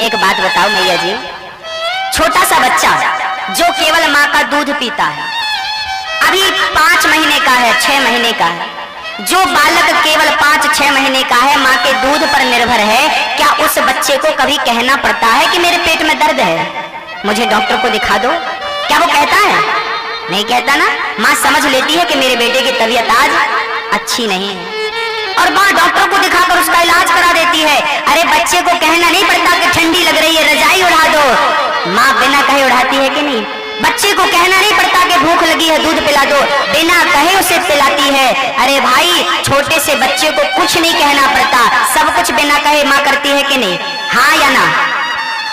एक बात बताओ मैया जी, छोटा सा बच्चा जो केवल माँ का दूध पीता है, अभी 5 महीने का है, 6 महीने का है, जो बालक केवल 5-6 महीने का है, माँ के दूध पर निर्भर है, क्या उस बच्चे को कभी कहना पड़ता है कि मेरे पेट में दर्द है, मुझे डॉक्टर को दिखा दो? क्या वो कहता है? नहीं कहता ना। माँ समझ लेती है कि मेरे बेटे की तबीयत आज अच्छी नहीं है और माँ डॉक्टर को दिखाकर उसका इलाज करा देती है। अरे बच्चे को कहना नहीं पड़ता कि ठंडी लग रही है, रजाई उड़ा दो। माँ बिना कहे उड़ाती है कि नहीं? बच्चे को कहना नहीं पड़ता कि भूख लगी है, दूध पिला दो, बिना कहे उसे पिलाती है। अरे भाई, छोटे से बच्चे को कुछ नहीं कहना पड़ता, सब कुछ बिना कहे माँ करती है कि नहीं? हाँ या ना?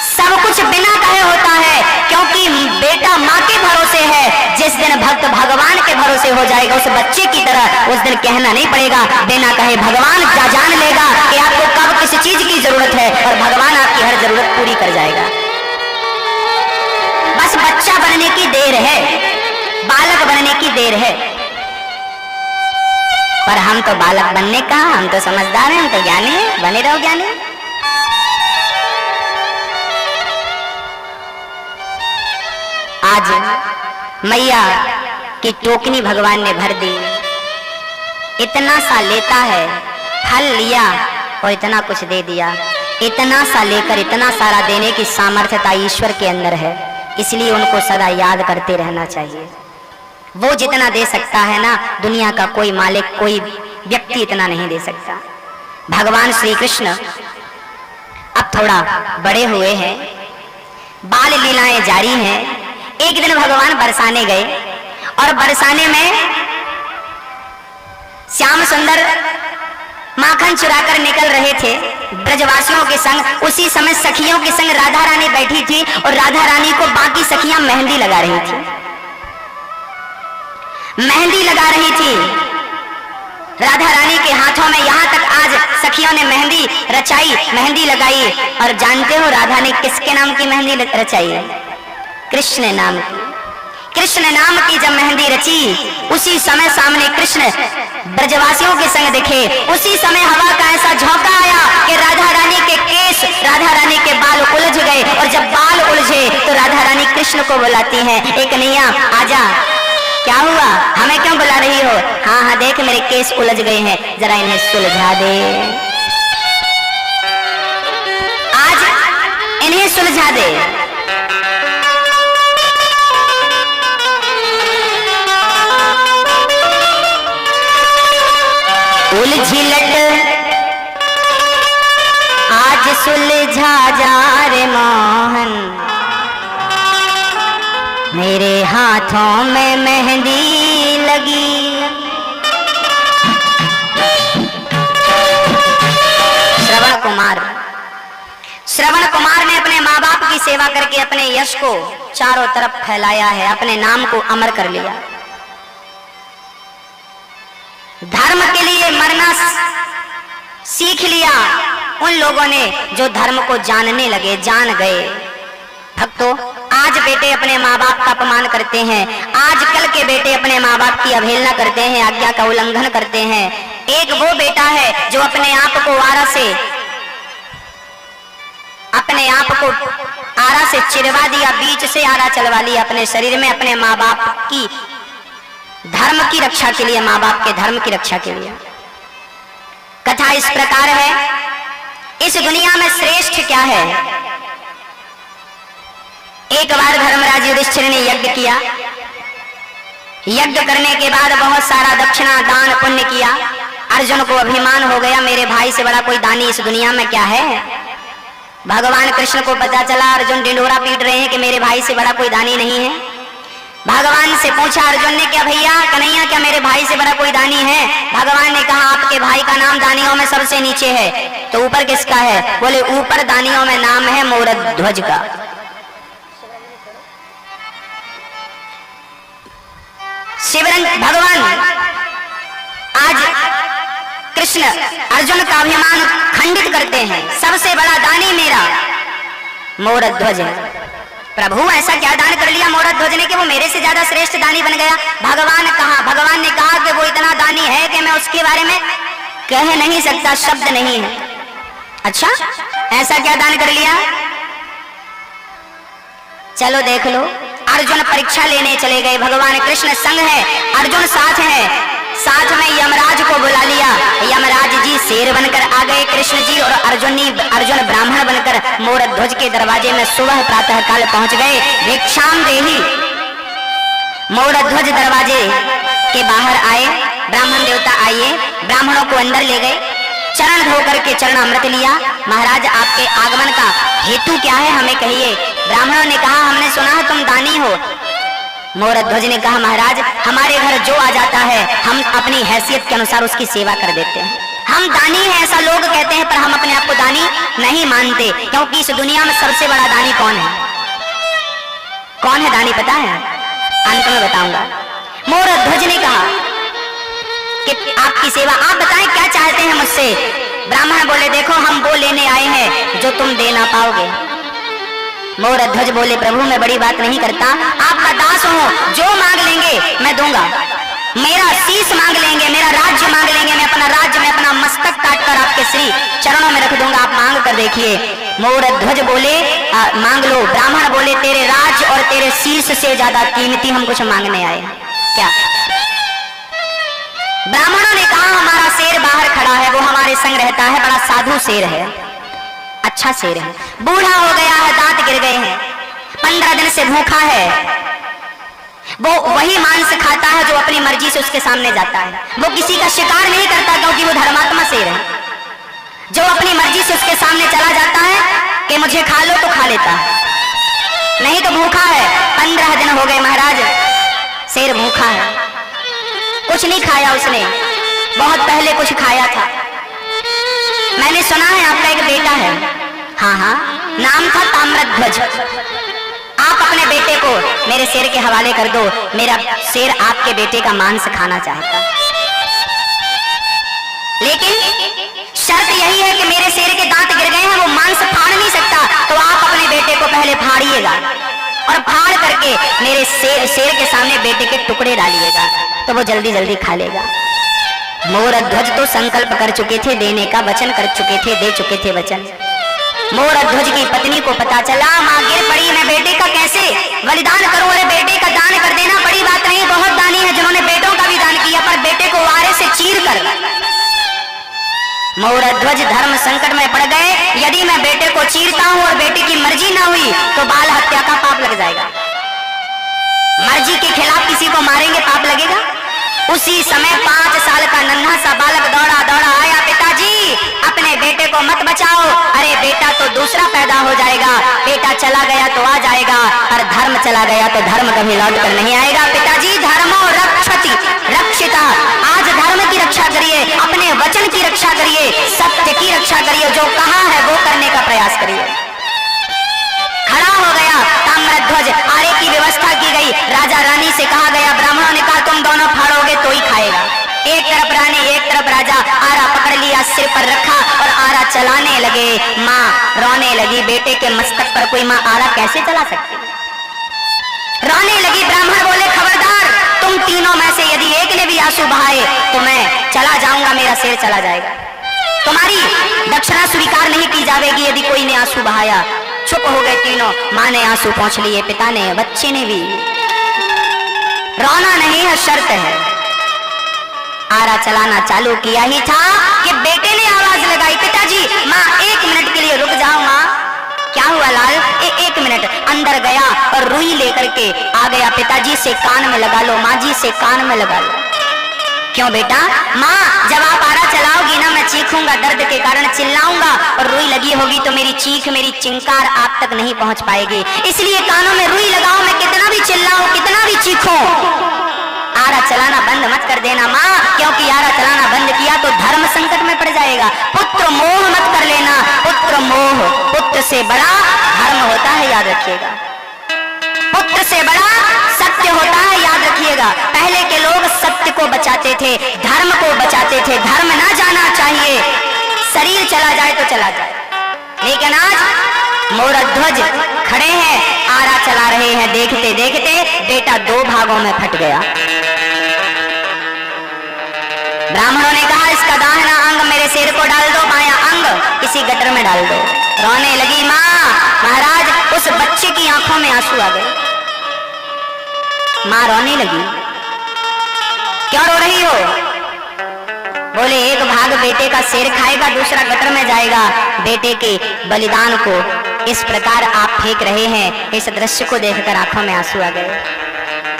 सब कुछ बिना कहे होता है, क्योंकि बेटा माँ के भरोसे है। जिस दिन भक्त भगवान के भरोसे हो जाएगा उस बच्चे की तरह, उस दिन कहना नहीं पड़ेगा, बिना कहे भगवान जान लेगा कि आपको कब किस चीज की जरूरत है और भगवान आपकी हर जरूरत पूरी कर जाएगा। बस बच्चा बनने की देर है, बालक बनने की देर है। पर हम तो बालक बनने का, हम तो समझदार हैं, हम तो ज्ञानी हैं। बने रहो ज्ञानी। आज मैया की टोकनी भगवान ने भर दी, इतना सा लेता है, फल लिया और इतना कुछ दे दिया। इतना सा लेकर इतना सारा देने की सामर्थ्यता ईश्वर के अंदर है, इसलिए उनको सदा याद करते रहना चाहिए। वो जितना दे सकता है ना, दुनिया का कोई मालिक, कोई व्यक्ति इतना नहीं दे सकता। भगवान श्री कृष्ण अब थोड़ा बड़े हुए हैं, बाल लीलाएं जारी हैं। एक दिन भगवान बरसाने गए और बरसाने में श्याम सुंदर माखन चुराकर निकल रहे थे ब्रजवासियों के संग। उसी समय सखियों के संग राधा रानी बैठी थी और राधा रानी को बाकी सखियां मेहंदी लगा रही थी, मेहंदी लगा रही थी राधा रानी के हाथों में। यहां तक आज सखियों ने मेहंदी रचाई, मेहंदी लगाई। और जानते हो राधा ने किसके नाम की मेहंदी रचाई? कृष्ण नाम की। कृष्ण नाम की जब मेहंदी रची, उसी समय सामने कृष्ण ब्रजवासियों के संग दिखे। उसी समय हवा का ऐसा झोंका आया कि राधा रानी के केस, राधा रानी के बाल उलझ गए। और जब बाल उलझे तो राधा रानी कृष्ण को बुलाती हैं, एक नैया आजा। क्या हुआ, हमें क्यों बुला रही हो? हाँ हाँ देख मेरे केस उलझ गए हैं, जरा इन्हें सुलझा दे, आज इन्हें सुलझा दे। उलझी लट आज सुलझा जा रे मोहन, मेरे हाथों में मेहंदी लगी। श्रवण कुमार ने अपने माँ बाप की सेवा करके अपने यश को चारों तरफ फैलाया है, अपने नाम को अमर कर लिया। धर्म के लिए मरना सीख लिया उन लोगों ने जो धर्म को जानने लगे, जान गए। भक्तों, आज बेटे अपने माँ बाप का अपमान करते हैं, आजकल के बेटे अपने माँ बाप की अवहेलना करते हैं, आज्ञा का उल्लंघन करते हैं। एक वो बेटा है जो अपने आप को आरा से, अपने आप को आरा से चिरवा दिया, बीच से आरा चलवा लिया अपने शरीर में, अपने माँ बाप की धर्म की रक्षा के लिए, माँ बाप के धर्म की रक्षा के लिए। कथा इस प्रकार है, इस दुनिया में श्रेष्ठ क्या है? एक बार धर्मराज युधिष्ठिर ने यज्ञ किया। यज्ञ करने के बाद बहुत सारा दक्षिणा दान पुण्य किया। अर्जुन को अभिमान हो गया, मेरे भाई से बड़ा कोई दानी इस दुनिया में क्या है? भगवान कृष्ण को पता चला, अर्जुन ढिंढोरा पीट रहे हैं कि मेरे भाई से बड़ा कोई दानी नहीं है। भगवान से पूछा अर्जुन ने, क्या भैया कन्हैया, क्या मेरे भाई से बड़ा कोई दानी है? भगवान ने कहा, आपके भाई का नाम दानियों में सबसे नीचे है। तो ऊपर किसका है? बोले ऊपर दानियों में नाम है मोरध्वज का। शिवरंग भगवान आज कृष्ण अर्जुन का अभिमान खंडित करते हैं, सबसे बड़ा दानी मेरा मोरध्वज है। प्रभु ऐसा क्या दान कर लिया मोरध्वज ने कि वो मेरे से ज्यादा श्रेष्ठ दानी बन गया? भगवान ने कहा कि वो इतना दानी है कि मैं उसके बारे में कह नहीं सकता, शब्द नहीं है। अच्छा, ऐसा क्या दान कर लिया? चलो देख लो। अर्जुन परीक्षा लेने चले गए, भगवान कृष्ण संग है, अर्जुन साथ है, साथ में यमराज को बुला लिया। यमराज जी शेर बनकर आ गए कृष्ण जी, और अर्जुन ब्राह्मण बनकर मोर ध्वज के दरवाजे में सुबह प्रातः काल पहुंच गए। भिक्षाम देही। मोर ध्वज दरवाजे के बाहर आए, ब्राह्मण देवता आइए, ब्राह्मणों को अंदर ले गए, चरण धोकर के चरण अमृत लिया। महाराज आपके आगमन का हेतु क्या है, हमें कहिए। ब्राह्मणों ने कहा हमने सुना है तुम दानी हो। मोर ध्वज ने कहा महाराज हमारे घर जो आ जाता है हम अपनी हैसियत के अनुसार उसकी सेवा कर देते हैं। हम दानी हैं ऐसा लोग कहते हैं, पर हम अपने आप को दानी नहीं मानते, क्योंकि इस दुनिया में सबसे बड़ा दानी कौन है? कौन है दानी पता है? अंत में बताऊंगा। मोर ध्वज ने कहा कि आपकी सेवा, आप बताएं क्या चाहते हैं मुझसे। ब्राह्मण बोले देखो हम वो लेने आए हैं जो तुम दे ना पाओगे। मोर ध्वज बोले प्रभु मैं बड़ी बात नहीं करता, आपका दास हूं, जो मांग लेंगे मैं दूंगा। मेरा शीश मांग लेंगे, मेरा राज्य मांग लेंगे, मैं अपना राज्य में अपना मस्तक काट कर आपके श्री चरणों में रख दूंगा, आप मांग कर देखिए। मोर ध्वज बोले मांग लो। ब्राह्मण बोले तेरे राज्य और तेरे शीश से ज्यादा कीमती हम कुछ मांगने आए हैं क्या? ब्राह्मणों ने कहा हमारा शेर बाहर खड़ा है, वो हमारे संग रहता है, बड़ा साधु शेर है, अच्छा शेर है, बूढ़ा हो गया है, दांत गिर गए हैं, 15 दिन से भूखा है, वो वही मांस खाता है जो अपनी मर्जी से उसके सामने जाता है, वो किसी का शिकार नहीं करता क्योंकि वो धर्मात्मा शेर है। जो अपनी मर्जी से उसके सामने चला जाता है कि मुझे खा लो तो खा लेता है, नहीं तो भूखा है। 15 दिन हो गए महाराज, शेर भूखा है, कुछ नहीं खाया उसने, बहुत पहले कुछ खाया था। मैंने सुना है आपका एक बेटा है, हाँ हाँ, नाम था ताम्रध्वज। आप अपने बेटे को मेरे शेर के हवाले कर दो, मेरा शेर आपके बेटे का मांस खाना चाहता। लेकिन शर्त यही है कि मेरे शेर के दांत गिर गए हैं, वो मांस फाड़ नहीं सकता, तो आप अपने बेटे को पहले फाड़िएगा और फाड़ करके मेरे शेर के सामने बेटे के टुकड़े डालिएगा, तो वो जल्दी जल्दी खा लेगा। मोर ध्वज तो संकल्प कर चुके थे, देने का वचन कर चुके थे, दे चुके थे वचन। मोर ध्वज की पत्नी को पता चला, मां गिर पड़ी, मैं बेटे का कैसे बलिदान करूं? अरे बेटे का दान कर देना बड़ी बात नहीं, बहुत दानी है जिन्होंने बेटों का भी दान किया, पर बेटे को वारे से चीर कर। मोर ध्वज धर्म संकट में पड़ गए, यदि मैं बेटे को चीरता हूं और बेटे की मर्जी ना हुई तो बाल हत्या का पाप लग जाएगा। मर्जी के खिलाफ किसी को मारेंगे पाप लगेगा। उसी समय 5 साल का नन्हा सा बालक दौड़ा दौड़ा आया, पिताजी अपने बेटे को मत बचाओ। अरे बेटा तो दूसरा पैदा हो जाएगा, बेटा चला गया तो आ जाएगा, और धर्म चला गया तो धर्म कभी लौट कर नहीं आएगा। पिताजी धर्मो रक्षति रक्षिता, आज धर्म की रक्षा करिए, अपने वचन की रक्षा करिए, सत्य की रक्षा करिए, जो कहा है वो करने का प्रयास करिए। खड़ा हो गया ताम्रध्वज, आरे की व्यवस्था की गई, राजा रानी से कहा गया, ब्राह्मणों ने कहा तुम दोनों फाड़ोगे तो ही खाएगा। एक तरफ रानी एक तरफ राजा, आरा पकड़ लिया, सिर पर रखा और आरा चलाने लगे। माँ रोने लगी, बेटे के मस्तक पर कोई माँ आरा कैसे चला सकती? रोने लगी। ब्राह्मण बोले खबरदार, तुम तीनों में से यदि एक ने भी आंसू बहाए तो मैं चला जाऊंगा, मेरा शेर चला जाएगा। तुम्हारी दक्षिणा स्वीकार नहीं की जाएगी यदि कोई ने आंसू बहाया। चुप हो गए तीनों। माँ ने आंसू पोंछ लिए, पिता ने, बच्चे ने भी। रोना नहीं है, शर्त है। आरा चलाना चालू किया ही था कि बेटे ने आवाज लगाई, पिताजी माँ 1 मिनट के लिए रुक जाओ। माँ क्या हुआ लाल? 1 मिनट। अंदर गया और रुई लेकर के आ गया, पिताजी से कान में लगा लो, माँ जी से कान में लगा लो। क्यों बेटा? माँ जब आप आरा चलाओगी ना, मैं चीखूंगा, दर्द के कारण चिल्लाऊंगा, और रुई लगी होगी तो मेरी चीख, मेरी चिंकार आप तक नहीं पहुंच पाएगी, इसलिए कानों में रुई लगाओ, मैं कितना भी चिल्लाऊं, कितना भी चीखूं, आरा चलाना बंद मत कर देना माँ, क्योंकि आरा चलाना बंद किया तो धर्म संकट में पड़ जाएगा। पुत्र मोह मत कर लेना, पुत्र मोह, पुत्र से बड़ा धर्म होता है, याद रखिएगा। पुत्र से बड़ा सत्य होता है, याद रखिएगा। पहले के लोग सत्य को बचाते थे, धर्म को बचाते थे। धर्म ना जाना चाहिए, शरीर चला जाए तो चला जाए। लेकिन आज मोर ध्वज खड़े हैं, आरा चला रहे हैं, देखते देखते बेटा 2 भागों में फट गया। ब्राह्मणों ने कहा इसका दाहिना अंग मेरे शेर को डाल दो, बायां अंग किसी गटर में डाल दो। रोने लगी माँ। महाराज उस बच्चे की आंखों में आंसू आ गए। मां रोने लगी, क्यों रो रही हो? बोले एक भाग बेटे का शेर खाएगा, दूसरा गटर में जाएगा। बेटे के बलिदान को इस प्रकार आप फेंक रहे हैं। इस दृश्य को देखकर आंखों में आंसू आ गए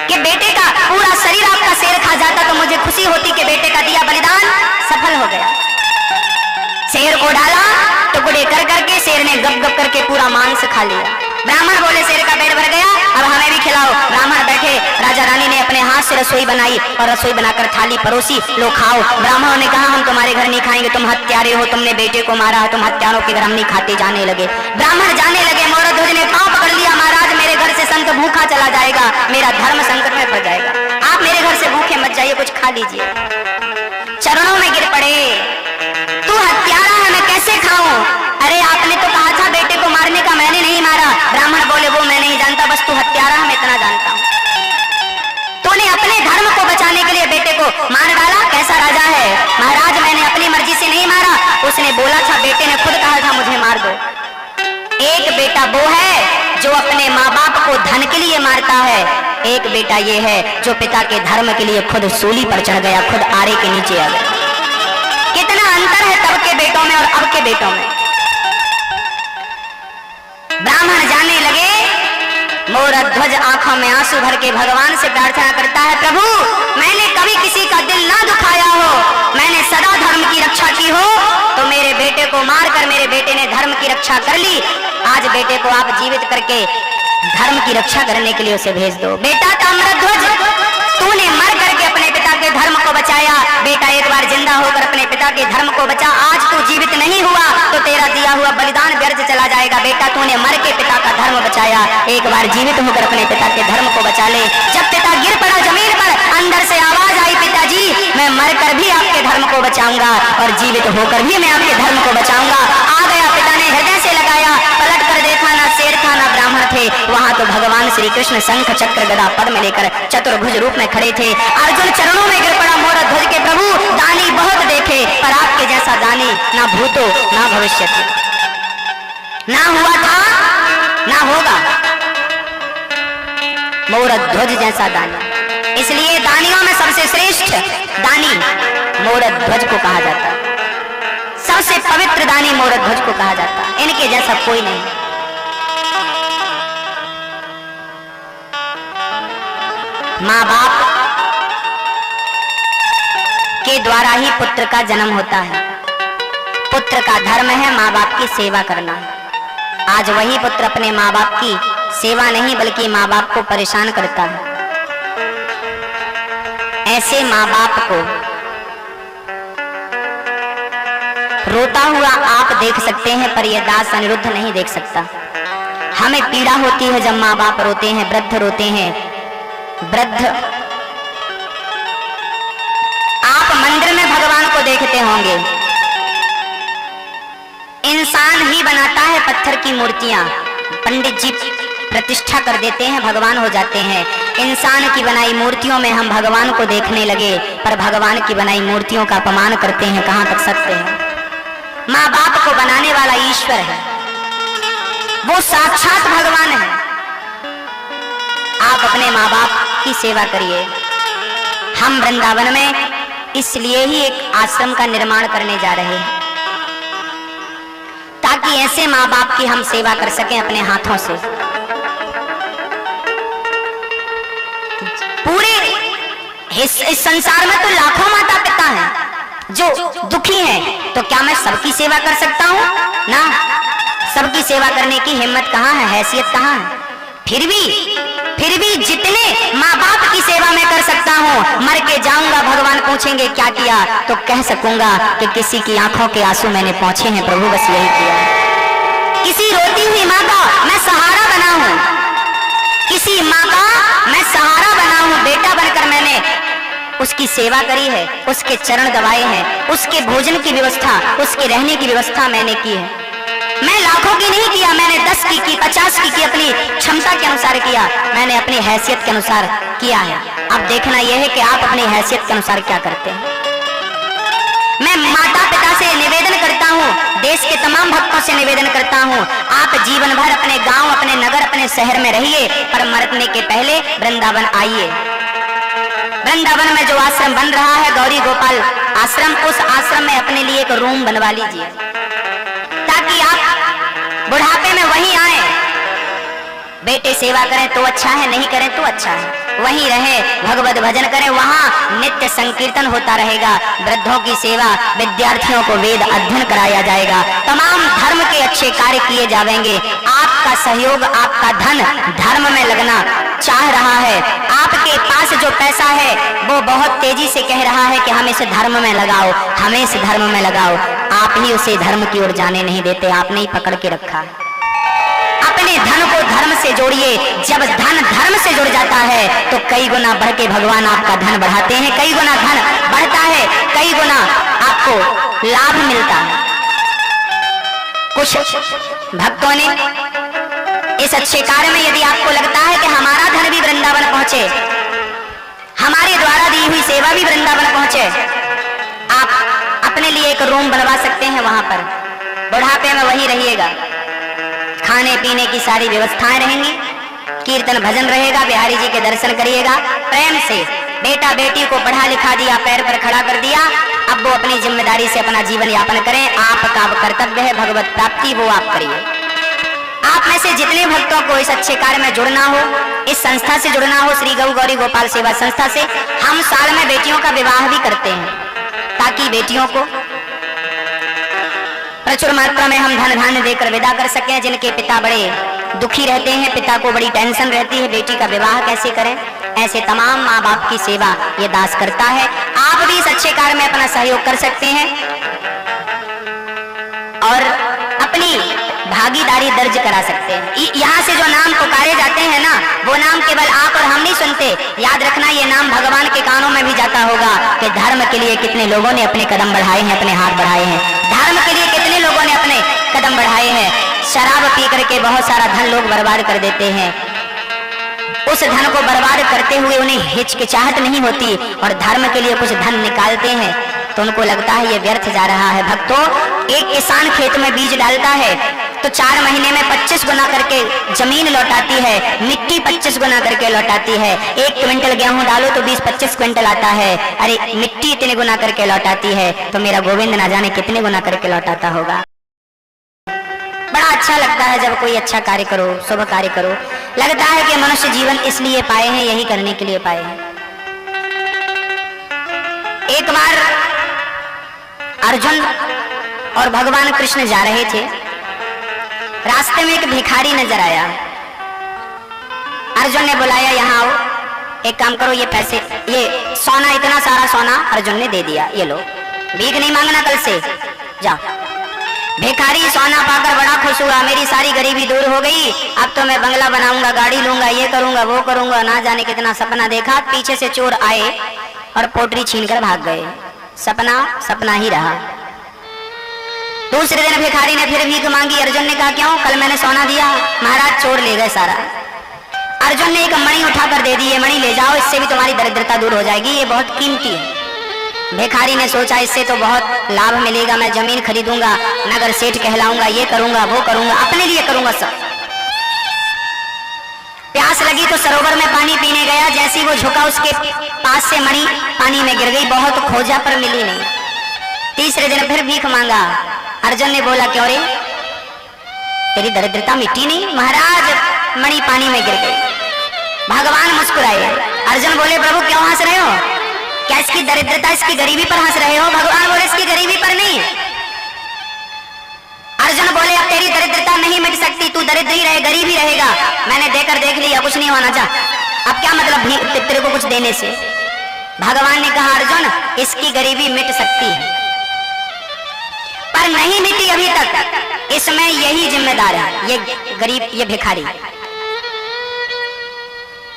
कि बेटे का पूरा शरीर आपका शेर खा जाता तो मुझे खुशी होती कि बेटे का दिया बलिदान सफल हो गया। शेर को डाला, टुकड़े कर करके शेर ने गप गप करके पूरा मांस खा लिया। ब्राह्मण बोले शेर का पेट भर गया, अब हमें भी खिलाओ। ब्राह्मण बैठे, राजा रानी ने अपने हाथ से रसोई बनाई और रसोई बनाकर थाली परोसी, लो खाओ। ब्राह्मणों ने कहा हम तुम्हारे घर नहीं खाएंगे, तुम हत्यारे हो, तुमने बेटे को मारा, तुम हत्यारों के घर हम नहीं खाते। जाने लगे, ब्राह्मण जाने लगे। मोरध्वज ने पांव पकड़ लिया, महाराज मेरे घर से संत भूखा चला जाएगा, मेरा धर्म संकट में पड़ जाएगा, आप मेरे घर से भूखे मत जाइए, कुछ खा लीजिए। चरणों में गिर पड़े, तू हत्यारा है, मैं कैसे खाऊं? अरे आपने तो कहा था बेटे को मारने का, मैंने नहीं मारा। ब्राह्मण बोले वो मैं नहीं जानता, बस तू हत्यारा है मैं इतना जानता हूं। तूने अपने धर्म को बचाने के लिए बेटे को मार डाला, कैसा राजा है? महाराज मैंने अपनी मर्जी से नहीं मारा, उसने बोला था, बेटे ने खुद कहा था मुझे मार दो। एक बेटा वो है जो अपने माँ बाप को धन के लिए मारता है, एक बेटा ये है जो पिता के धर्म के लिए खुद सूली पर चढ़ गया, खुद आरे के नीचे आ गया। कितना अंतर है तब के बेटों में और अब के बेटों में। ब्राह्मण जाने लगे, मोरध्वज आंखों में आंसू भर के भगवान से प्रार्थना करता है, प्रभु मैंने कभी किसी का दिल ना दुखाया हो, मैंने सदा धर्म की रक्षा की हो, तो मेरे बेटे को मारकर मेरे बेटे ने धर्म की रक्षा कर ली। आज बेटे को आप जीवित करके धर्म की रक्षा करने के लिए उसे भेज दो। बेटा ताम्रध्वज, तूने मर करके अपने पिता के धर्म को बचाया, बेटा एक बार जिंदा होकर अपने पिता के धर्म को बचा। आज तू जीवित नहीं हुआ तो तेरा दिया हुआ बलिदान व्यर्थ चला जाएगा। बेटा तूने मर के पिता का धर्म बचाया, एक बार जीवित होकर अपने पिता के धर्म को बचा ले। जब पिता गिर पड़ा जमीन पर, अंदर से आवाज आई, पिताजी मैं मरकर भी आपके धर्म को बचाऊंगा और जीवित होकर भी मैं आपके धर्म को बचाऊंगा। आ गया, पिता ने हृदय से लगाया, पलट कर देखा, ना शेर था ना ब्राह्मण थे, वहां तो भगवान श्री कृष्ण शंख चक्र गदा पद्म लेकर चतुर्भुज रूप में खड़े थे। अर्जुन चरणों में गिर पड़ा, मोरध्वज के प्रभु दानी बहुत देखे पर आपके जैसा दानी ना भूतो ना भविष्य, ना हुआ था ना होगा, मोरध्वज जैसा दानी। इसलिए दानियों में सबसे श्रेष्ठ दानी मोरध्वज को कहा जाता, सबसे पवित्र दानी मोरध्वज को कहा जाता, इनके जैसा कोई नहीं। माँ बाप के द्वारा ही पुत्र का जन्म होता है, पुत्र का धर्म है माँ बाप की सेवा करना। आज वही पुत्र अपने माँ बाप की सेवा नहीं बल्कि माँ बाप को परेशान करता है। ऐसे माँ बाप को रोता हुआ आप देख सकते हैं पर यह दास अनिरुद्ध नहीं देख सकता। हमें पीड़ा होती है जब माँ बाप रोते हैं, वृद्ध रोते हैं। वृद्ध, आप मंदिर में भगवान को देखते होंगे, इंसान ही बनाता है पत्थर की मूर्तियां, पंडित जी प्रतिष्ठा कर देते हैं, भगवान हो जाते हैं। इंसान की बनाई मूर्तियों में हम भगवान को देखने लगे पर भगवान की बनाई मूर्तियों का अपमान करते हैं, कहां तक सत्य है? माँ बाप को बनाने वाला ईश्वर है, वो साक्षात भगवान है। आप अपने माँ बाप की सेवा करिए। हम वृंदावन में इसलिए ही एक आश्रम का निर्माण करने जा रहे हैं ताकि ऐसे माँ बाप की हम सेवा कर सकें अपने हाथों से। पूरे इस संसार में तो लाखों माता पिता हैं जो दुखी हैं, तो क्या मैं सबकी सेवा कर सकता हूं? ना, सबकी सेवा करने की हिम्मत कहां है, हैसियत कहां है? फिर भी जितने माँ बाप की सेवा मैं कर सकता हूँ, मर के जाऊंगा, भगवान पूछेंगे क्या किया, तो कह सकूंगा कि किसी की आंखों के आंसू मैंने पहुंचे हैं प्रभु, बस यही किया। किसी रोती हुई माँ का मैं सहारा बना हूँ, किसी माँ का मैं सहारा बना हूँ, बेटा बनकर मैंने उसकी सेवा करी है, उसके चरण दबाए हैं, उसके भोजन की व्यवस्था, उसके रहने की व्यवस्था मैंने की है। मैं लाखों की नहीं किया, मैंने 10 की 50 की अपनी क्षमता के अनुसार किया, मैंने अपनी हैसियत के अनुसार किया है। अब देखना यह है कि आप अपनी हैसियत के अनुसार क्या करते हैं। मैं माता पिता से निवेदन करता हूँ देश के तमाम भक्तों से निवेदन करता हूँ, आप जीवन भर अपने गांव, अपने नगर, अपने शहर में रहिए, पर मरने के पहले वृंदावन आइए। वृंदावन में जो आश्रम बन रहा है गौरी गोपाल आश्रम, उस आश्रम में अपने लिए एक रूम बनवा लीजिए, ताकि आप बुढ़ापे में वहीं आए। बेटे सेवा करें तो अच्छा है, नहीं करें तो अच्छा है, वहीं रहे, भगवत भजन करें, वहां नित्य संकीर्तन होता रहेगा, वृद्धों की सेवा, विद्यार्थियों को वेद अध्ययन कराया जाएगा, तमाम धर्म के अच्छे कार्य किए जाएंगे। आपका सहयोग, आपका धन धर्म में लगना चाह रहा है, आपके पास जो पैसा है वो बहुत तेजी से कह रहा है कि हम इसे धर्म में लगाओ, हमें इस धर्म में लगाओ, आप ही उसे धर्म की ओर जाने नहीं देते, आपने ही पकड़ के रखा। अपने धन को धर्म से जोड़िए, जब धन धर्म से जुड़ जाता है तो कई गुना बढ़ के भगवान आपका धन बढ़ाते हैं, कई गुना धन बढ़ता है, कई गुना आपको लाभ मिलता है। कुछ भक्तों ने इस अच्छे कार्य में, यदि आपको लगता है कि हमारा धन भी वृंदावन पहुंचे, हमारे द्वारा दी हुई सेवा भी वृंदावन पहुंचे, आप अपने लिए एक रूम बनवा सकते हैं, वहां पर बुढ़ापे में वहीं रहिएगा, खाने पीने की सारी व्यवस्थाएं रहेंगी, कीर्तन भजन रहेगा, बिहारी जी के दर्शन करिएगा प्रेम से। बेटा बेटी को पढ़ा लिखा दिया, पैर पर खड़ा कर दिया, अब वो अपनी जिम्मेदारी से अपना जीवन यापन करें, आपका कर्तव्य है भगवत प्राप्ति, वो आप करिए। आप में से जितने भक्तों को इस अच्छे कार्य में जुड़ना हो, इस संस्था से जुड़ना हो, श्री गौ गौरी गोपाल सेवा संस्था से, हम साल में बेटियों का विवाह भी करते हैं, ताकि बेटियों को प्रचुर मात्रा में हम धन धान्य देकर विदा कर सकें। जिनके पिता बड़े दुखी रहते हैं, पिता को बड़ी टेंशन रहती है, बेटी का विवाह कैसे करें, ऐसे तमाम माँ बाप की सेवा ये दास करता है। आप भी इस अच्छे कार्य में अपना सहयोग कर सकते हैं और अपनी भागीदारी दर्ज करा सकते हैं। यहाँ से जो नाम पुकारे जाते हैं ना, वो नाम केवल आप और हम नहीं सुनते, याद रखना ये नाम भगवान के कानों में भी जाता होगा कि धर्म के लिए कितने लोगों ने अपने कदम बढ़ाए हैं, अपने हाथ बढ़ाए हैं, धर्म के लिए कितने लोगों ने अपने कदम बढ़ाए हैं। शराब पी करके बहुत सारा धन लोग बर्बाद कर देते हैं, उस धन को बर्बाद करते हुए उन्हें हिचकिचाहट नहीं होती और धर्म के लिए कुछ धन निकालते हैं तो उनको लगता है ये व्यर्थ जा रहा है। भक्तों, एक किसान खेत में बीज डालता है तो 4 महीने में 25 गुना करके जमीन लौटाती है, मिट्टी 25 गुना करके लौटाती है। 1 क्विंटल गेहूं डालो तो 20-25 क्विंटल आता है, अरे मिट्टी इतने गुना करके लौटाती है तो मेरा गोविंद ना जाने कितने गुना करके लौटाता होगा। बड़ा अच्छा लगता है जब कोई अच्छा कार्य करो, शुभ कार्य करो, लगता है कि मनुष्य जीवन इसलिए पाए हैं, यही करने के लिए पाए हैं। एक बार अर्जुन और भगवान कृष्ण जा रहे थे, रास्ते में एक भिखारी नजर आया। अर्जुन ने बुलाया, यहाँ आओ, एक काम करो, ये पैसे, ये सोना, इतना सारा सोना अर्जुन ने दे दिया, ये लो, भीख नहीं मांगना कल से, जाओ। भिखारी सोना पाकर बड़ा खुश हुआ, मेरी सारी गरीबी दूर हो गई, अब तो मैं बंगला बनाऊंगा, गाड़ी लूंगा, ये करूंगा, वो करूंगा, ना जाने कितना सपना देखा। पीछे से चोर आए और पोटरी छीनकर भाग गए, सपना सपना ही रहा। दूसरे दिन भिखारी ने फिर भीख मांगी। अर्जुन ने कहा, क्यों? कल मैंने सोना दिया, महाराज चोर ले गए सारा। अर्जुन ने एक मणि उठाकर दे दी, ये मणि ले जाओ, इससे भी तुम्हारी दरिद्रता दूर हो जाएगी, ये बहुत कीमती है। भिखारी ने सोचा, इससे तो बहुत लाभ मिलेगा, मैं जमीन खरीदूंगा, नगर सेठ कहलाऊंगा, ये करूंगा, वो करूंगा, अपने लिए करूंगा सब। प्यास लगी तो सरोवर में पानी पीने गया, जैसे वो झुका उसके पास से मणि पानी में गिर गई, बहुत खोजा पर मिली नहीं। तीसरे दिन फिर भीख मांगा। अर्जुन ने बोला, क्यों रे, तेरी दरिद्रता मिट्टी नहीं? महाराज मणि पानी में गिर गई। भगवान मुस्कुराए। अर्जुन बोले, प्रभु क्यों हंस रहे हो? क्या इसकी दरिद्रता, इसकी गरीबी पर हंस रहे हो? भगवान बोले, इसकी गरीबी पर नहीं। अर्जुन बोले, अब तेरी दरिद्रता नहीं मिट सकती, तू दरिद्र ही रहे, गरीब ही रहेगा, मैंने देकर देख लिया, कुछ नहीं होना चाह, अब क्या मतलब तेरे को कुछ देने से? भगवान ने कहा, अर्जुन इसकी गरीबी मिट सकती है पर नहीं मिटी अभी तक, इसमें यही जिम्मेदार है, ये गरीब, ये भिखारी।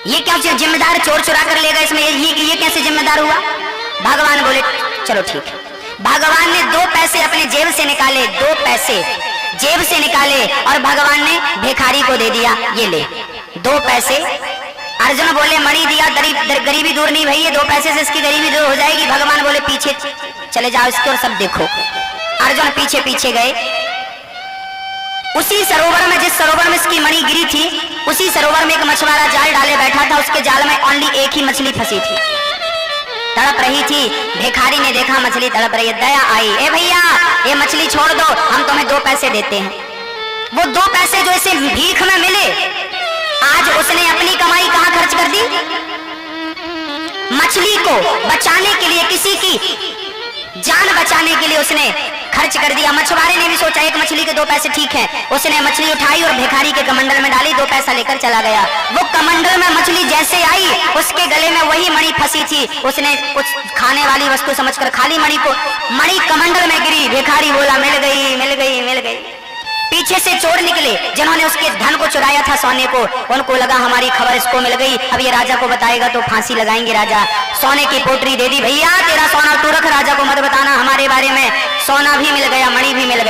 ये क्या जिम्मेदार? चोर चुरा कर ले गए, इसमें ये कैसे जिम्मेदार हुआ? भगवान बोले, चलो ठीक है। भगवान ने 2 पैसे अपने जेब से निकाले, 2 पैसे जेब से निकाले और भगवान ने भिखारी को दे दिया, ये ले 2 पैसे। अर्जुन बोले, मणि दिया, गरीबी दूर नहीं भई, ये 2 पैसे से इसकी गरीबी दूर हो जाएगी। भगवान बोले, पीछे चले जाओ इसके और सब देखो। अर्जुन पीछे पीछे गए। उसी सरोवर में, जिस सरोवर में इसकी मणि गिरी थी, उसी सरोवर में एक मछुआरा जाल डाले बैठा था। उसके जाल में ओनली एक ही मछली फंसी थी, तड़प रही थी। भिखारी ने देखा मछली तड़प रही है, दया आई, ए भैया ये मछली छोड़ दो, हम तुम्हें 2 पैसे देते हैं। वो 2 पैसे जो इसे भीख में मिले, आज उसने अपनी कमाई कहां खर्च कर दी? मछली को बचाने के लिए, किसी की जान बचाने के लिए उसने खर्च कर दिया। मछुआरे ने भी सोचा एक मछली के 2 पैसे ठीक है, उसने मछली उठाई और भिखारी के कमंडल में डाली, 2 पैसा लेकर चला गया। वो कमंडल में मछली जैसे आई, उसके गले में वही मणि फंसी थी। उसने कुछ खाने वाली वस्तु समझकर खाली मणि को, मणि कमंडल में गिरी। भिखारी बोला मिल गई मिल गई मिल गई। पीछे से चोर निकले जिन्होंने उसके धन को चुराया था, सोने को। उनको लगा हमारी खबर इसको मिल गई, अब ये राजा को बताएगा तो फांसी लगाएंगे। राजा सोने की पोटरी दे दी, भैया तेरा सोना तू रख, राजा को मत बताना हमारे बारे में। सोना भी मिल गया, मणि भी मिल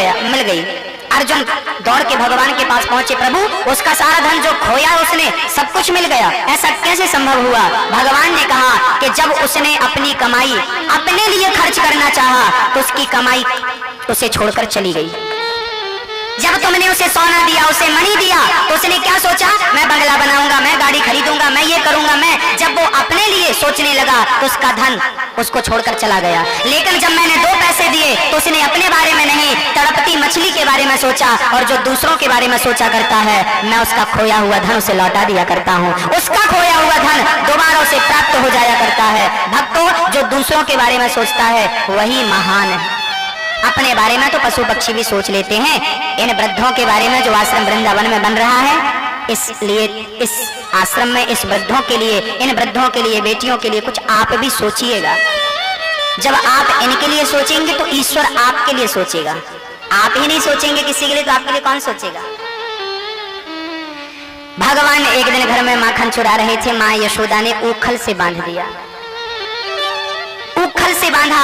गई। अर्जुन दौड़ के भगवान के पास पहुंचे, प्रभु उसका सारा धन जो खोया उसने सब कुछ मिल गया, ऐसा कैसे संभव हुआ? भगवान ने कहा कि जब उसने अपनी कमाई अपने लिए खर्च करना चाहा तो उसकी कमाई उसे छोड़कर चली गई। जब तुमने उसे सोना दिया, उसे मणि दिया, तो उसने क्या सोचा? मैं बंगला बनाऊंगा, मैं गाड़ी खरीदूंगा, मैं ये करूंगा, मैं। जब वो अपने लिए सोचने लगा तो उसका धन उसको छोड़कर चला गया। लेकिन जब मैंने 2 पैसे दिए तो उसने अपने बारे में नहीं, तड़पती मछली के बारे में सोचा। और जो दूसरों के बारे में सोचा करता है, मैं उसका खोया हुआ धन उसे लौटा दिया करता हूँ। उसका खोया हुआ धन दोबारा उसे प्राप्त हो जाया करता है। भक्तों, जो दूसरों के बारे में सोचता है वही महान है। अपने बारे में तो पशु पक्षी भी सोच लेते हैं, इन वृद्धों के बारे में जो आश्रम वृंदावन में बन रहा है, इसलिए इस आश्रम में इस वृद्धों के लिए, इन वृद्धों के लिए, बेटियों के लिए कुछ आप भी सोचिएगा। जब आप इनके लिए सोचेंगे तो ईश्वर आपके लिए सोचेगा। आप ही नहीं सोचेंगे किसी के लिए तो आपके लिए कौन सोचेगा? भगवान एक दिन घर में माखन चुरा रहे थे, माँ यशोदा ने ऊखल से बांध दिया। ऊखल से बांधा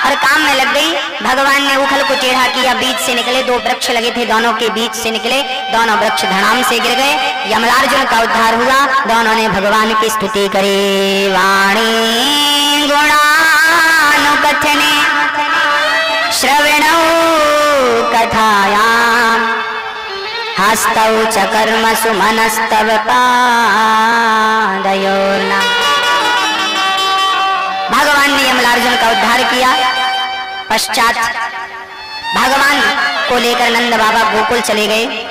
और काम में लग गई। भगवान ने ऊखल को टेढ़ा किया, बीच से निकले 2 वृक्ष लगे थे, दोनों के बीच से निकले, दोनों वृक्ष धड़ाम से गिर गए। यमलार्जुन का उद्धार हुआ। दोनों ने भगवान की स्तुति करी। वाणी गुणानुकथने श्रवणौ कथायाम हस्तौ च कर्मसु मनस्तव पादयोर्ना। भगवान ने यमलार्जुन का उद्धार किया। पश्चात भगवान को लेकर नंद बाबा गोकुल चले गए।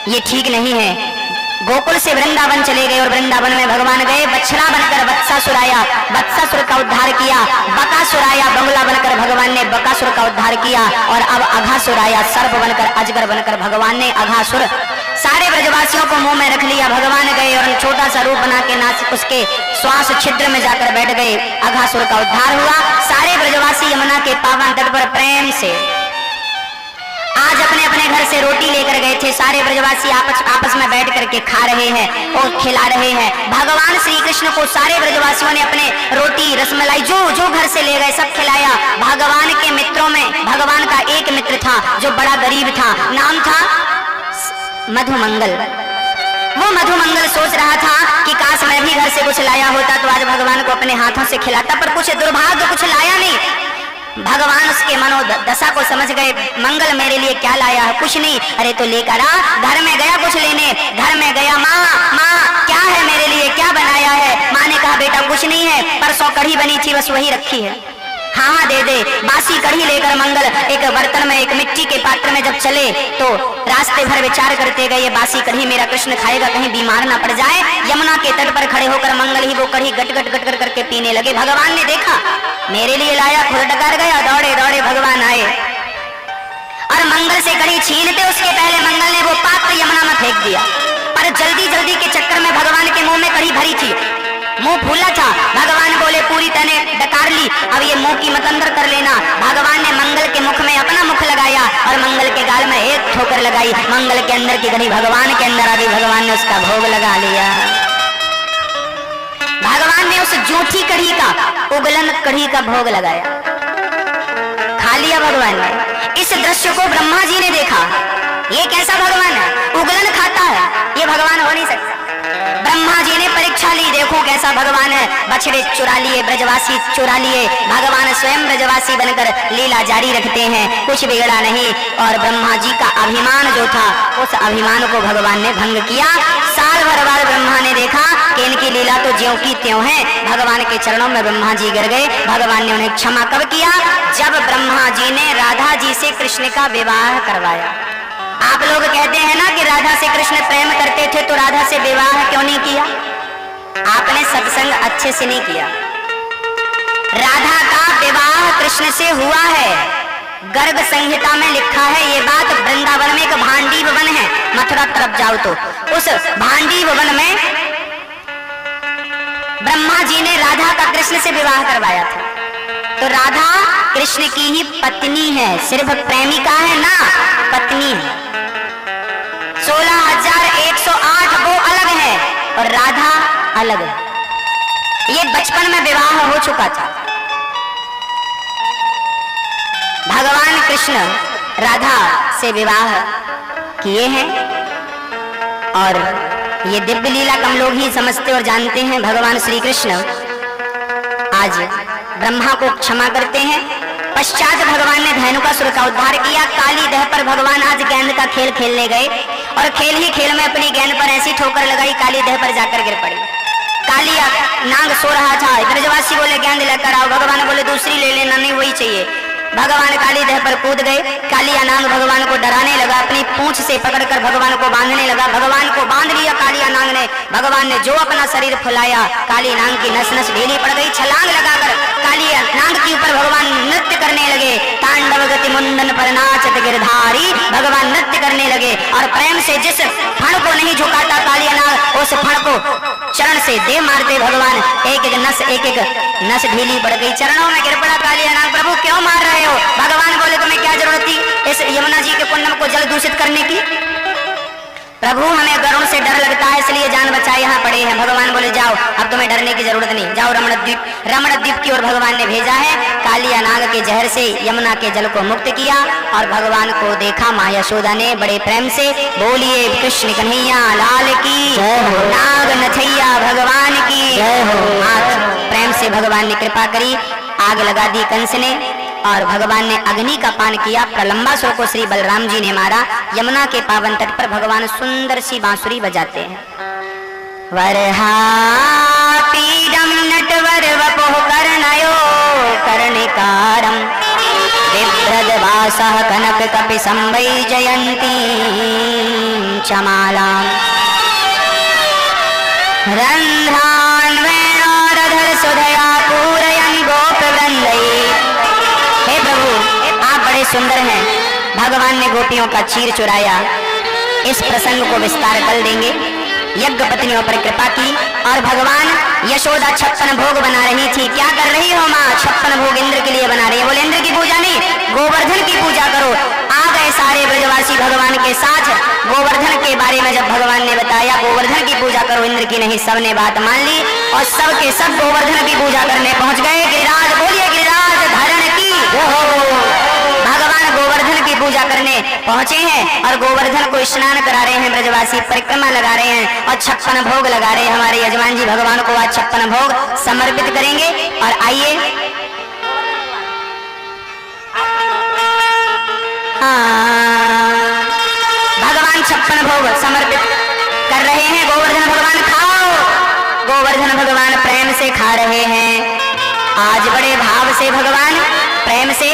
ये ठीक नहीं है, गोकुल से वृंदावन चले गए और वृंदावन में भगवान गए बछड़ा बनकर, वत्सासुर आया, वत्सासुर का उद्धार किया। बकासुर आया, बगुला बनकर, भगवान ने बकासुर का उद्धार किया। और अब अघासुर आया, सर्प बनकर, अजगर बनकर, भगवान ने अघासुर सारे ब्रजवासियों को मुंह में रख लिया। भगवान गए और छोटा सा रूप बना के नासिक उसके श्वास छिद्र में जाकर बैठ गए। अघासुर का उद्धार हुआ। सारे ब्रजवासी यमुना के पावन तट पर प्रेम से आज अपने अपने घर से रोटी लेकर गए थे। सारे ब्रजवासी आपस में बैठ करके खा रहे हैं और खिला रहे हैं। भगवान श्री कृष्ण को सारे ब्रजवासियों ने अपने रोटी, रसमलाई जो जो घर से ले गए सब खिलाया। भगवान के मित्रों में भगवान का एक मित्र था जो बड़ा गरीब था, नाम था मधुमंगल। वो मधुमंगल सोच रहा था कि काश मैं भी घर से कुछ लाया होता तो आज भगवान को अपने हाथों से खिलाता, पर कुछ दुर्भाग्य, कुछ लाया नहीं। भगवान उसके मनोदशा को समझ गए। मंगल मेरे लिए क्या लाया है? कुछ नहीं। अरे तो लेकर आ। घर में गया कुछ लेने, घर में गया, माँ क्या है मेरे लिए, क्या बनाया है? माँ ने कहा बेटा कुछ नहीं है, परसों कढ़ी बनी थी बस वही रखी है। हाँ दे दे। बासी कढ़ी लेकर मंगल एक बर्तन में, एक मिट्टी के पात्र में जब चले तो रास्ते भर विचार करते गए, ये बासी कढ़ी मेरा कृष्ण खाएगा, कहीं बीमार ना पड़ जाए। यमुना के तट पर खड़े होकर मंगल ही वो कढ़ी गट गट गट गट करके पीने लगे। भगवान ने देखा मेरे लिए लाया, खुद डकार गया, दौड़े दौड़े भगवान आए और मंगल से कढ़ी छीनते उसके पहले मंगल ने वो पात्र यमुना में फेंक दिया। पर जल्दी जल्दी के चक्कर में भगवान के मुंह में कढ़ी भरी थी, मुंह फूला था। भगवान बोले पूरी तरह डकार ली, अब ये मुंह की मत अंदर कर लेना। भगवान ने मंगल के मुख में अपना मुख लगाया और मंगल के गाल में एक ठोकर लगाई। मंगल के अंदर की कढ़ी भगवान के अंदर आ गई। भगवान ने उसका भोग लगा लिया। भगवान ने उस जूठी कढ़ी का, उगलन कढ़ी का भोग लगाया, खा लिया भगवान ने। इस दृश्य को ब्रह्मा जी ने देखा। ये कैसा भगवान है, उगलन खाता है, ये भगवान हो नहीं सकता। ब्रह्मा जी ने परीक्षा ली, देखो कैसे कैसा भगवान है, बछड़े चुरा लिए, ब्रजवासी चुरा लिए, भगवान स्वयं ब्रजवासी बनकर लीला जारी रखते हैं, कुछ बिगड़ा नहीं। और ब्रह्मा जी का अभिमान जो था, उस अभिमान को भगवान ने भंग किया। साल भर बाद ब्रह्मा ने देखा कि इनकी लीला तो ज्यों की त्यों है। भगवान के चरणों में ब्रह्मा जी गिर गए। भगवान ने उन्हें क्षमा कब किया? जब ब्रह्मा जी ने राधा जी से कृष्ण का विवाह करवाया। आप लोग कहते हैं ना कि राधा से कृष्ण प्रेम करते थे, तो राधा से विवाह क्यों नहीं किया? आपने सत्संग अच्छे से नहीं किया। राधा का विवाह कृष्ण से हुआ है, गर्ग संहिता में लिखा है ये बात। वृंदावन में एक भांडीव वन है, मथुरा तरफ जाओ तो उस भांडीव वन में ब्रह्मा जी ने राधा का कृष्ण से विवाह करवाया था। तो राधा कृष्ण की ही पत्नी है, सिर्फ प्रेमिका है ना, पत्नी है। 16,108 वो अलग है और राधा अलग है। ये बचपन में विवाह हो चुका था। भगवान कृष्ण राधा से विवाह किए हैं और ये दिव्य लीला कम लोग ही समझते और जानते हैं। भगवान श्री कृष्ण आज ब्रह्मा को क्षमा करते हैं। पश्चात भगवान ने धेनुकासुर का उद्धार किया। काली दह पर भगवान आज गेंद का खेल खेलने गए और खेल ही खेल में अपनी गेंद पर ऐसी ठोकर लगाई, काली दह पर जाकर गिर पड़ी। काली नाग सो रहा था, ब्रजवासी बोले गेंद लेकर आओ, भगवान बोले दूसरी ले लेना, नहीं वही चाहिए। भगवान काली देह पर कूद गए। कालिया नाग भगवान को डराने लगा, अपनी पूंछ से पकड़कर भगवान को बांधने लगा। भगवान को बांध लिया कालिया नाग ने। भगवान ने जो अपना शरीर फुलाया, काली नाग की नस नस ढीली पड़ गई। छलांग लगाकर कालिया नाग के ऊपर भगवान नृत्य करने लगे। तांडव गति मुंडन पर नाचत गिरधारी, भगवान नृत्य करने लगे और प्रेम से जिस फण को नहीं झुकाता कालिया नाग, उस फण को चरण से दे मारते भगवान। एक एक नस ढीली पड़ गई, चरणों में गिर पड़ा कालिया नाग। प्रभु क्यों मार रहे हो? भगवान बोले तुम्हें क्या जरूरत थी इस यमुना जी के कुंड को जल दूषित करने की? प्रभु हमें गरुड़ से डर लगता है इसलिए जान बचाए यहाँ पड़े हैं। भगवान बोले जाओ, अब तुम्हें डरने की जरूरत नहीं, जाओ रमण द्वीप की ओर भगवान ने भेजा है। कालिया नाग के जहर से यमुना के जल को मुक्त किया और भगवान को देखा माँ यशोदा ने बड़े प्रेम से। बोलिए कृष्ण कन्हैया लाल की, नाग नथैया भगवान की। आज प्रेम से भगवान ने कृपा करी, आग लगा दी कंस ने और भगवान ने अग्नि का पान किया। प्रलंबासुर को श्री बलराम जी ने मारा। यमुना के पावन तट पर भगवान सुंदर सी बांसुरी बजाते हैं। वरहापीडम नटवर वपुः कर्णयो कर्णिकारं बिभ्रद्वासः कनक कपि संवैजयन्ती चमालां रंध्रान् वेणोरधर सुधया पूरयन् गोपवृन्दै। हे प्रभु आप बड़े सुंदर हैं। भगवान ने गोपियों का चीर चुराया। इस प्रसंग को विस्तार कर देंगे। यज्ञ पत्नियों पर कृपा की और भगवान यशोदा 56 भोग बना रही थी। क्या कर रही हो माँ? 56 भोग इंद्र के लिए बना रही है। बोले इंद्र की पूजा नहीं, गोवर्धन की पूजा करो। आ गए सारे ब्रजवासी भगवान के साथ। गोवर्धन के बारे में जब भगवान ने बताया गोवर्धन की पूजा करो, इंद्र की नहीं, सबने बात मान ली और सब के सब गोवर्धन की पूजा करने पहुंच गए। गिरिराज बोलिए गिरिराज धारण की। भगवान गोवर्धन की पूजा करने पहुंचे हैं और गोवर्धन को स्नान करा रहे हैं। ब्रजवासी परिक्रमा लगा रहे हैं और 56 भोग लगा रहे हैं। हमारे यजमान जी भगवान को आज 56 भोग समर्पित करेंगे। और आइए भगवान 56 भोग समर्पित कर रहे हैं। गोवर्धन भगवान खाओ। गोवर्धन भगवान प्रेम से खा रहे हैं। आज बड़े भाव से भगवान प्रेम से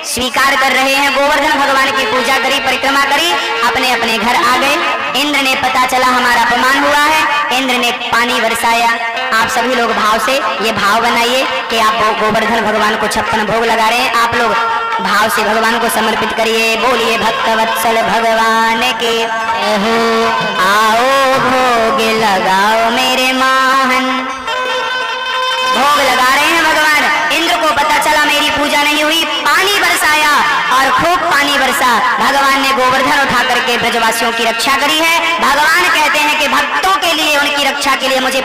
स्वीकार कर रहे हैं। गोवर्धन भगवान की पूजा करी, परिक्रमा करी, अपने अपने घर आ गए। इंद्र ने पता चला हमारा अपमान हुआ है, इंद्र ने पानी बरसाया। आप सभी लोग भाव से ये भाव बनाइए कि आप गोवर्धन भगवान को 56 भोग लगा रहे हैं। आप लोग भाव से भगवान को समर्पित करिए। बोलिए भक्त वत्सल भगवान के आओ भोग लगाओ मेरे माहन। भोग लगा रहे हैं भगवान। इंद्र को पता चला मेरी पूजा नहीं हुई, पानी बरसाया और खूब पानी बरसा। भगवान ने गोवर्धन उठा करके ब्रजवासियों की रक्षा करी है। भगवान कहते हैं कि भक्तों के लिए, उनकी रक्षा के लिए मुझे